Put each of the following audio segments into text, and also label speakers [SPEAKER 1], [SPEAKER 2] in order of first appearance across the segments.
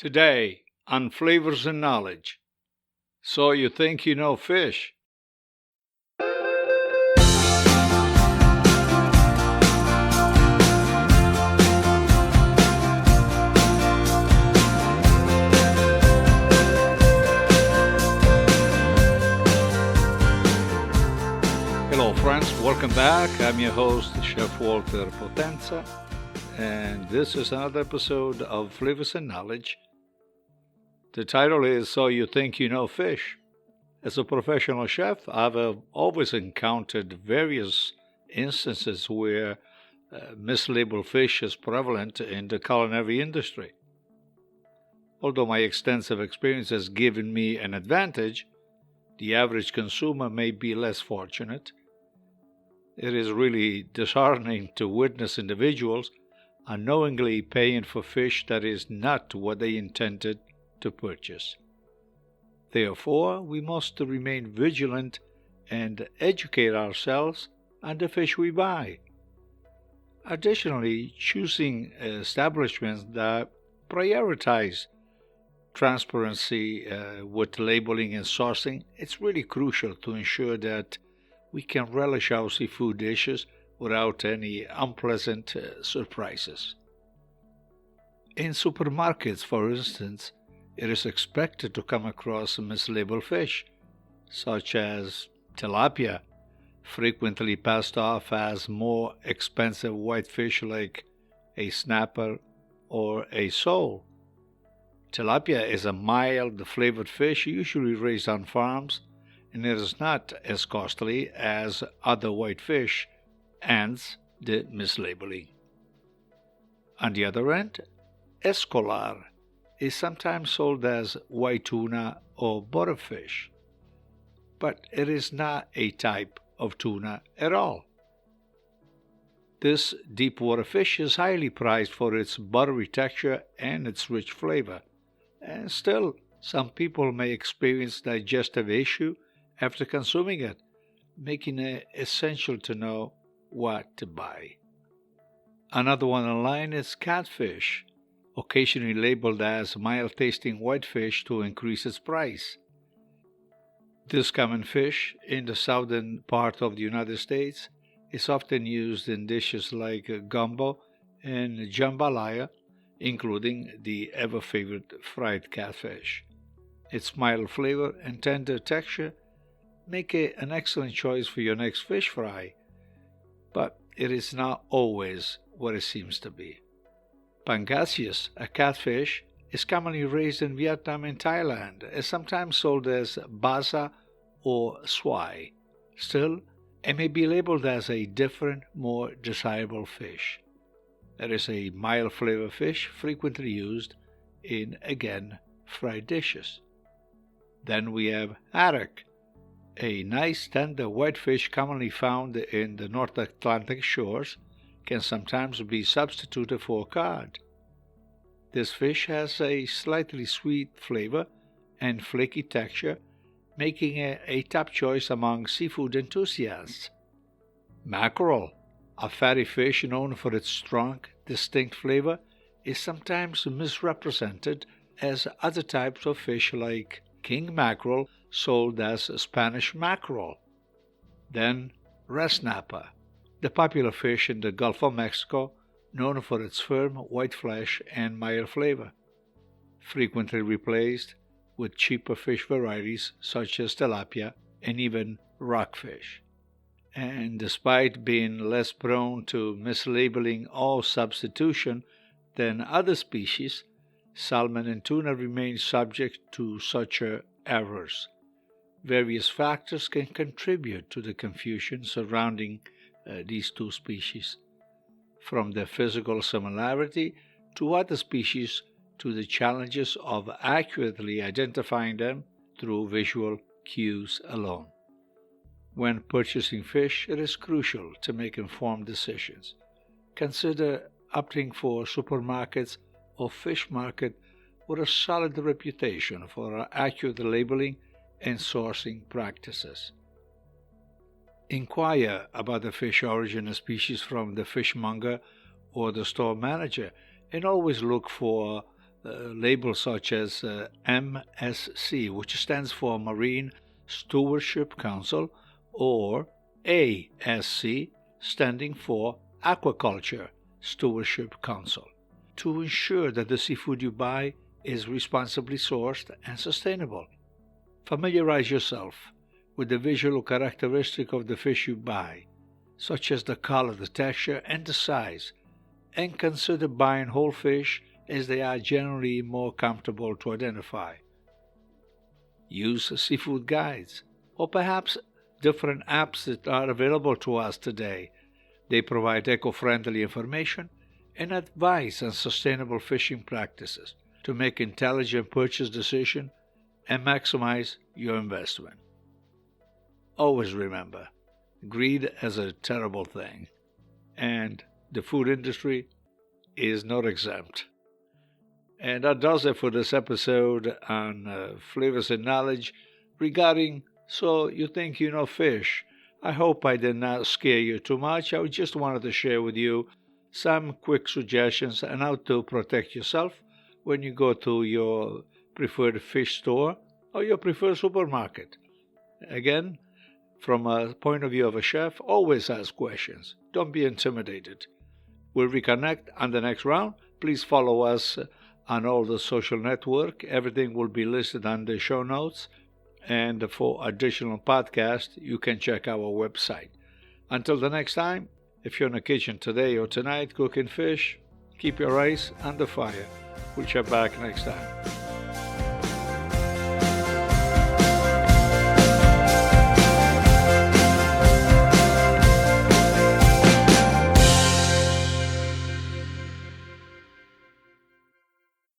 [SPEAKER 1] Today, on Flavors and Knowledge. So you think you know fish? Hello friends, welcome back. I'm your host, Chef Walter Potenza, and this is another episode of Flavors and Knowledge. The title is So You Think You Know Fish. As a professional chef, I've always encountered various instances where mislabeled fish is prevalent in the culinary industry. Although my extensive experience has given me an advantage, the average consumer may be less fortunate. It is really disheartening to witness individuals unknowingly paying for fish that is not what they intended to purchase. Therefore, we must remain vigilant and educate ourselves on the fish we buy. Additionally, choosing establishments that prioritize transparency with labeling and sourcing, it's really crucial to ensure that we can relish our seafood dishes without any unpleasant surprises. In supermarkets, for instance, it is expected to come across mislabeled fish, such as tilapia, frequently passed off as more expensive whitefish like a snapper or a sole. Tilapia is a mild flavored fish usually raised on farms, and it is not as costly as other whitefish, hence the mislabeling. On the other end, Escolar is sometimes sold as white tuna or butterfish, but it is not a type of tuna at all. This deep water fish is highly prized for its buttery texture and its rich flavor, and still some people may experience digestive issue after consuming it, making it essential to know what to buy. Another one online is catfish, occasionally labeled as mild-tasting whitefish to increase its price. This common fish in the southern part of the United States is often used in dishes like gumbo and jambalaya, including the ever-favorite fried catfish. Its mild flavor and tender texture make it an excellent choice for your next fish fry, but it is not always what it seems to be. Pangasius, a catfish, is commonly raised in Vietnam and Thailand and sometimes sold as basa or swai. Still, it may be labeled as a different, more desirable fish. It is a mild flavor fish frequently used in, again, fried dishes. Then we have haddock, a nice tender whitefish commonly found in the North Atlantic shores, can sometimes be substituted for cod. This fish has a slightly sweet flavor and flaky texture, making it a top choice among seafood enthusiasts. Mackerel, a fatty fish known for its strong, distinct flavor, is sometimes misrepresented as other types of fish like king mackerel, sold as Spanish mackerel. Then red snapper, the popular fish in the Gulf of Mexico, known for its firm white flesh and mild flavor, frequently replaced with cheaper fish varieties such as tilapia and even rockfish. And despite being less prone to mislabeling or substitution than other species, salmon and tuna remain subject to such errors. Various factors can contribute to the confusion surrounding these two species, from their physical similarity to other species to the challenges of accurately identifying them through visual cues alone. When purchasing fish, it is crucial to make informed decisions. Consider opting for supermarkets or fish market with a solid reputation for accurate labeling and sourcing practices. Inquire about the fish origin and species from the fishmonger or the store manager, and always look for labels such as MSC, which stands for Marine Stewardship Council, or ASC, standing for Aquaculture Stewardship Council, to ensure that the seafood you buy is responsibly sourced and sustainable. Familiarize yourself with the visual characteristic of the fish you buy, such as the color, the texture, and the size, and consider buying whole fish as they are generally more comfortable to identify. Use seafood guides, or perhaps different apps that are available to us today. They provide eco-friendly information and advice on sustainable fishing practices to make intelligent purchase decisions and maximize your investment. Always remember, greed is a terrible thing, and the food industry is not exempt. And that does it for this episode on Flavors and Knowledge regarding So You Think You Know Fish. I hope I did not scare you too much. I just wanted to share with you some quick suggestions on how to protect yourself when you go to your preferred fish store or your preferred supermarket. Again, from a point of view of a chef, always ask questions. Don't be intimidated. We'll reconnect on the next round. Please follow us on all the social network. Everything will be listed on the show notes. And for additional podcasts, you can check our website. Until the next time, if you're in the kitchen today or tonight cooking fish, keep your eyes on the fire. We'll check back next time.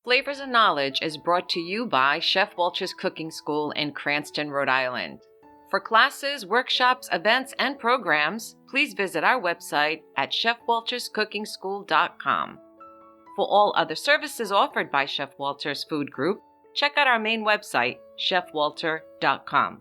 [SPEAKER 2] Flavors and Knowledge is brought to you by Chef Walter's Cooking School in Cranston, Rhode Island. For classes, workshops, events, and programs, please visit our website at chefwalterscookingschool.com. For all other services offered by Chef Walter's Food Group, check out our main website, chefwalter.com.